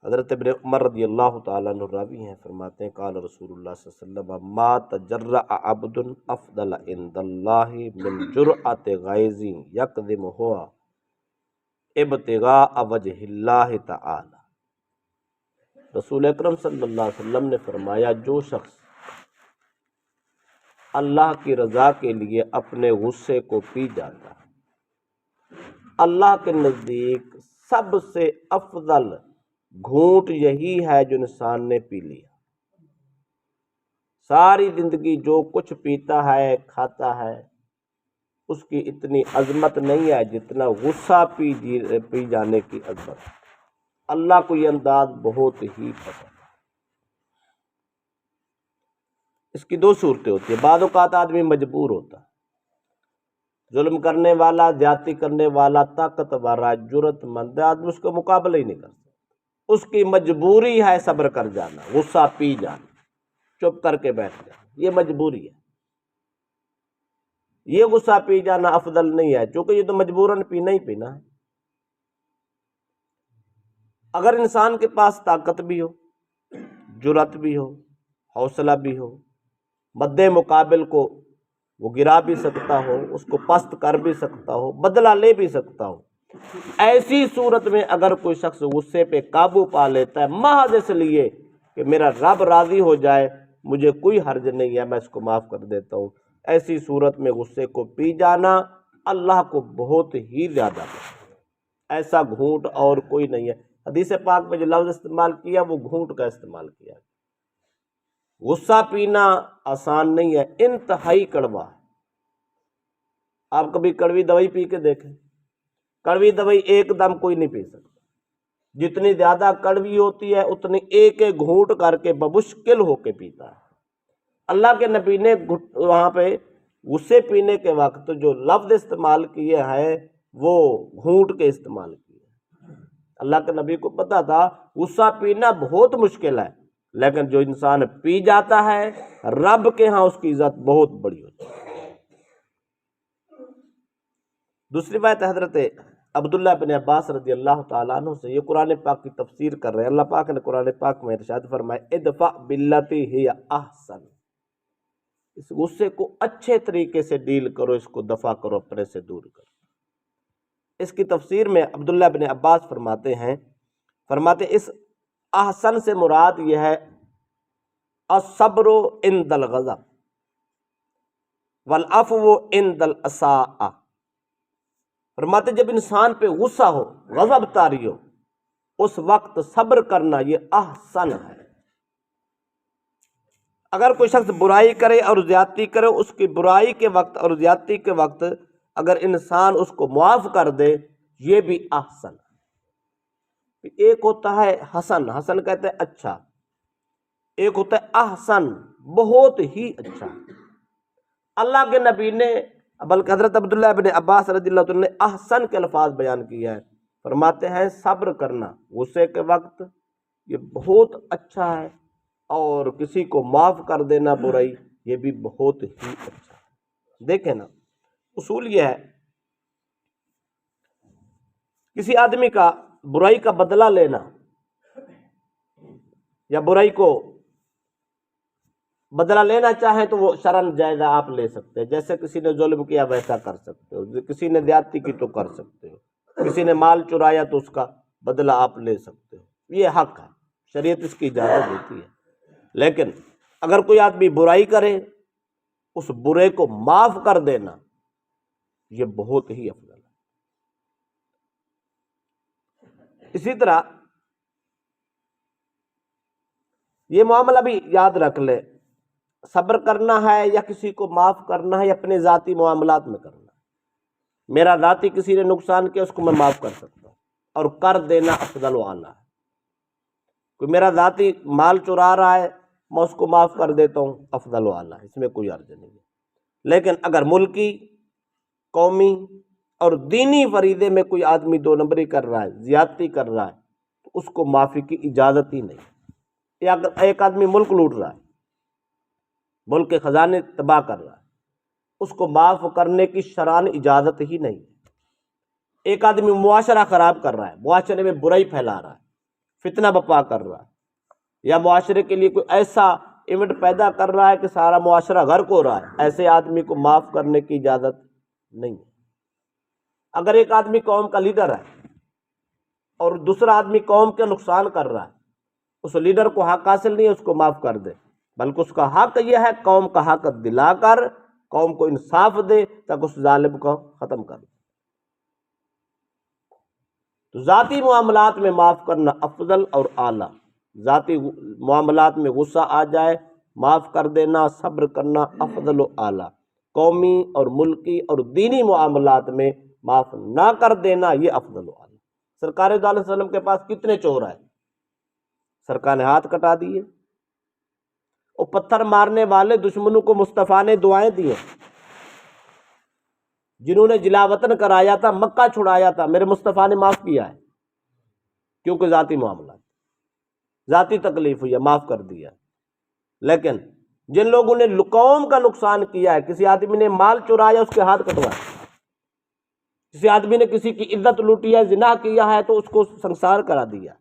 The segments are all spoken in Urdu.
حضرت ابن عمر رضی اللہ تعالیٰ عنہ راوی ہیں، فرماتے ہیں قال رسول اللہ صلی اللہ علیہ وسلم ما تجرأ عبد افضل عند اللہ من جرأت غیظ یکظم ہوا ابتغاء وجہ اللہ تعالی۔ رسول اکرم صلی اللہ علیہ وسلم نے فرمایا جو شخص اللہ کی رضا کے لیے اپنے غصے کو پی جاتا ہے، اللہ کے نزدیک سب سے افضل گھونٹ یہی ہے جو انسان نے پی لیا۔ ساری زندگی جو کچھ پیتا ہے کھاتا ہے اس کی اتنی عظمت نہیں ہے جتنا غصہ پی جانے کی عظمت۔ اللہ کو یہ انداز بہت ہی پسند ہے۔ اس کی دو صورتیں ہوتی ہیں، بعض اوقات آدمی مجبور ہوتا ہے، ظلم کرنے والا، زیادتی کرنے والا طاقتور ہے، جرأت مند ہے، آدمی اس کا مقابلہ ہی نہیں کر سکتا، اس کی مجبوری ہے صبر کر جانا، غصہ پی جانا، چپ کر کے بیٹھ جانا، یہ مجبوری ہے۔ یہ غصہ پی جانا افضل نہیں ہے، چونکہ یہ تو مجبوراً پینا ہی پینا ہے۔ اگر انسان کے پاس طاقت بھی ہو، جرأت بھی ہو، حوصلہ بھی ہو، مد مقابل کو وہ گرا بھی سکتا ہو، اس کو پست کر بھی سکتا ہو، بدلہ لے بھی سکتا ہو، ایسی صورت میں اگر کوئی شخص غصے پہ قابو پا لیتا ہے محض اس لیے کہ میرا رب راضی ہو جائے، مجھے کوئی حرج نہیں ہے، میں اس کو معاف کر دیتا ہوں، ایسی صورت میں غصے کو پی جانا اللہ کو بہت ہی زیادہ پسند ہے۔ ایسا گھونٹ اور کوئی نہیں ہے۔ حدیث پاک میں جو لفظ استعمال کیا وہ گھونٹ کا استعمال کیا۔ غصہ پینا آسان نہیں ہے، انتہائی کڑوا ہے۔ آپ کبھی کڑوی دوائی پی کے دیکھیں، کڑوی دوائی ایک دم کوئی نہیں پی سکتا، جتنی زیادہ کڑوی ہوتی ہے اتنی ایک ایک گھونٹ کر کے بمشکل ہو کے پیتا ہے۔ اللہ کے نبی نے وہاں پہ غصے پینے کے وقت جو لفظ استعمال کیے ہیں وہ گھونٹ کے استعمال کیے۔ اللہ کے نبی کو پتا تھا غصہ پینا بہت مشکل ہے، لیکن جو انسان پی جاتا ہے رب کے ہاں اس کی عزت بہت بڑی ہوتی ہے۔ دوسری بات حضرت عبداللہ بن عباس رضی اللہ تعالیٰ عنہ سے، یہ قرآن پاک کی تفسیر کر رہے ہیں۔ اللہ پاک نے قرآن پاک میں ارشاد فرمایا ادفع باللتی ہی احسن، اس غصے کو اچھے طریقے سے ڈیل کرو، اس کو دفع کرو، اپنے سے دور کرو۔ اس کی تفسیر میں عبداللہ بن عباس فرماتے اس احسن سے مراد یہ ہے الصبر عند الغضب والعفو عند الاساءة۔ فرماتے جب انسان پہ غصہ ہو، غضب طاری ہو، اس وقت صبر کرنا یہ احسن ہے۔ اگر کوئی شخص برائی کرے اور زیادتی کرے، اس کی برائی کے وقت اور زیادتی کے وقت اگر انسان اس کو معاف کر دے یہ بھی احسن ہے۔ ایک ہوتا ہے حسن، حسن کہتے ہیں اچھا، ایک ہوتا ہے احسن، بہت ہی اچھا۔ اللہ کے نبی نے بلکہ حضرت عبداللہ بن عباس رضی اللہ عنہ نے احسن کے الفاظ بیان کیا ہے، فرماتے ہیں صبر کرنا غصے کے وقت یہ بہت اچھا ہے، اور کسی کو معاف کر دینا برائی یہ بھی بہت ہی اچھا ہے۔ دیکھیں نا، اصول یہ ہے کسی آدمی کا برائی کا بدلہ لینا یا برائی کو بدلہ لینا چاہیں تو وہ شرعاً جائزہ آپ لے سکتے ہیں، جیسے کسی نے ظلم کیا ویسا کر سکتے ہو، کسی نے زیادتی کی تو کر سکتے ہو، کسی نے مال چرایا تو اس کا بدلہ آپ لے سکتے ہو، یہ حق ہے، شریعت اس کی اجازت دیتی ہے۔ لیکن اگر کوئی آدمی برائی کرے اس برے کو معاف کر دینا یہ بہت ہی افضل ہے۔ اسی طرح یہ معاملہ بھی یاد رکھ لے، صبر کرنا ہے یا کسی کو معاف کرنا ہے یا اپنے ذاتی معاملات میں کرنا ہے۔ میرا ذاتی کسی نے نقصان کیا اس کو میں معاف کر سکتا ہوں، اور کر دینا افضل و اعلیٰ ہے۔ کوئی میرا ذاتی مال چرا رہا ہے میں اس کو معاف کر دیتا ہوں، افضل و اعلیٰ، اس میں کوئی عرض نہیں ہے۔ لیکن اگر ملکی، قومی اور دینی فریضے میں کوئی آدمی دو نمبری کر رہا ہے، زیادتی کر رہا ہے، تو اس کو معافی کی اجازت ہی نہیں۔ یا اگر ایک آدمی ملک لوٹ رہا ہے، ملک کے خزانے تباہ کر رہا ہے، اس کو معاف کرنے کی شرعاً اجازت ہی نہیں۔ ایک آدمی معاشرہ خراب کر رہا ہے، معاشرے میں برائی پھیلا رہا ہے، فتنہ بپا کر رہا ہے، یا معاشرے کے لیے کوئی ایسا ایونٹ پیدا کر رہا ہے کہ سارا معاشرہ غرق ہو رہا ہے، ایسے آدمی کو معاف کرنے کی اجازت نہیں ہے۔ اگر ایک آدمی قوم کا لیڈر ہے اور دوسرا آدمی قوم کا نقصان کر رہا ہے، اس لیڈر کو حق حاصل نہیں ہے اس کو معاف کر دے، بلکہ اس کا حق یہ ہے قوم کا حق دلا کر قوم کو انصاف دے تاکہ اس ظالم کو ختم کر دے۔ تو ذاتی معاملات میں معاف کرنا افضل اور اعلیٰ، ذاتی معاملات میں غصہ آ جائے معاف کر دینا، صبر کرنا افضل و اعلیٰ۔ قومی اور ملکی اور دینی معاملات میں معاف نہ کر دینا یہ افضل و اعلیٰ۔ سرکار دو علیہ وسلم کے پاس کتنے چور آئے، سرکار نے ہاتھ کٹا دیے، اور پتھر مارنے والے دشمنوں کو مصطفیٰ نے دعائیں دی ہیں، جنہوں نے جلا وطن کرایا تھا، مکہ چھڑایا تھا، میرے مصطفیٰ نے معاف کیا ہے، کیونکہ ذاتی معاملات، ذاتی تکلیف ہوئی ہے، معاف کر دیا۔ لیکن جن لوگوں نے قوم کا نقصان کیا ہے، کسی آدمی نے مال چرایا اس کے ہاتھ کٹوائے، کسی آدمی نے کسی کی عزت لوٹی ہے، زنا کیا ہے تو اس کو سنسار کرا دیا،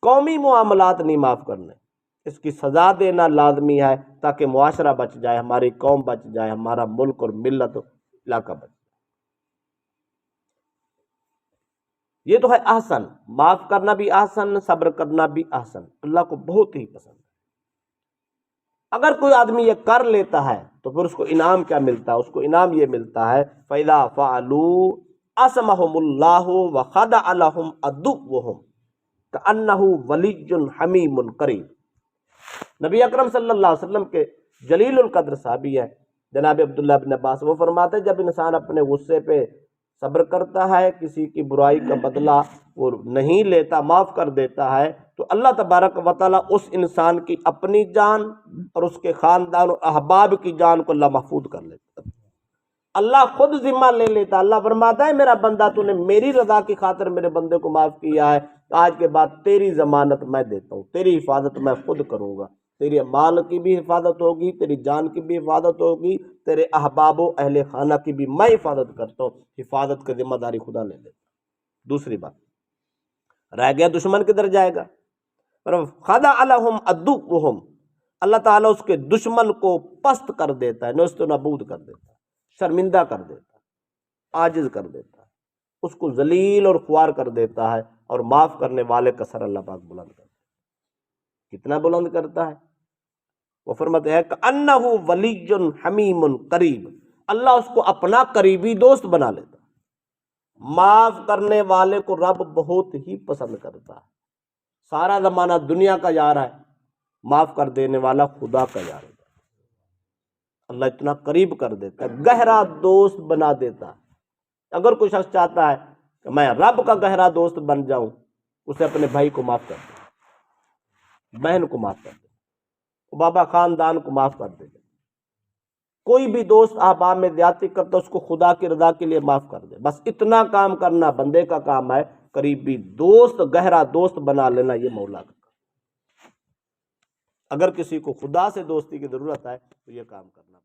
قومی معاملات نہیں معاف کرنے، اس کی سزا دینا لازمی ہے تاکہ معاشرہ بچ جائے، ہماری قوم بچ جائے، ہمارا ملک اور ملت علاقہ بچ جائے۔ یہ تو ہے احسن، معاف کرنا بھی احسن، صبر کرنا بھی احسن، اللہ کو بہت ہی پسند ہے۔ اگر کوئی آدمی یہ کر لیتا ہے تو پھر اس کو انعام کیا ملتا ہے؟ اس کو انعام یہ ملتا ہے فَإِذَا فَعَلُوا عَصَمَهُمُ اللَّهُ وَخَضَعَ لَهُمْ عَدُوُّهُمْ كَأَنَّهُ وَلِيٌّ حَمِيمٌ قَرِيبٌ۔ نبی اکرم صلی اللہ علیہ وسلم کے جلیل القدر صحابی ہے جناب عبداللہ بن عباس، وہ فرماتے ہیں جب انسان اپنے غصے پہ صبر کرتا ہے، کسی کی برائی کا بدلہ وہ نہیں لیتا، معاف کر دیتا ہے، تو اللہ تبارک و تعالیٰ اس انسان کی اپنی جان اور اس کے خاندان اور احباب کی جان کو اللہ محفوظ کر لیتا ہے، اللہ خود ذمہ لے لیتا۔ اللہ فرماتا ہے میرا بندہ تو نے میری رضا کی خاطر میرے بندے کو معاف کیا ہے، آج کے بعد تیری ضمانت میں دیتا ہوں، تیری حفاظت میں خود کروں گا، تیرے مال کی بھی حفاظت ہوگی، تیری جان کی بھی حفاظت ہوگی، تیرے احباب و اہل خانہ کی بھی میں حفاظت کرتا ہوں، حفاظت کی ذمہ داری خدا لے لیتا۔ دوسری بات، رہ گیا دشمن کدھر جائے گا؟ خَضَعَ لَهُمْ عَدُوُّهُمْ، اللہ تعالیٰ اس کے دشمن کو پست کر دیتا ہے، نیست و نابود کر دیتا ہے، شرمندہ کر دیتا ہے، عاجز کر دیتا ہے، اس کو ذلیل اور خوار کر دیتا ہے، اور معاف کرنے والے کا سر اللہ پاک بلند کرتا ہے۔ کتنا بلند کرتا ہے؟ وہ فرماتے ہیں كَأَنَّهُ وَلِيٌّ حَمِيمٌ قَرِيبٌ، اللہ اس کو اپنا قریبی دوست بنا لیتا ہے۔ معاف کرنے والے کو رب بہت ہی پسند کرتا ہے، سارا زمانہ دنیا کا یار ہے، معاف کر دینے والا خدا کا یار ہے، اللہ اتنا قریب کر دیتا ہے، گہرا دوست بنا دیتا ہے۔ اگر کوئی شخص چاہتا ہے کہ میں رب کا گہرا دوست بن جاؤں، اسے اپنے بھائی کو معاف کر دے، بہن کو معاف کر دے، بابا خاندان کو معاف کر دے، کوئی بھی دوست احباب میں زیادتی کرتا اس کو خدا کی رضا کے لیے معاف کر دے، بس اتنا کام کرنا بندے کا کام ہے، قریبی دوست گہرا دوست بنا لینا یہ مولا کا کام۔ اگر کسی کو خدا سے دوستی کی ضرورت ہے تو یہ کام کرنا۔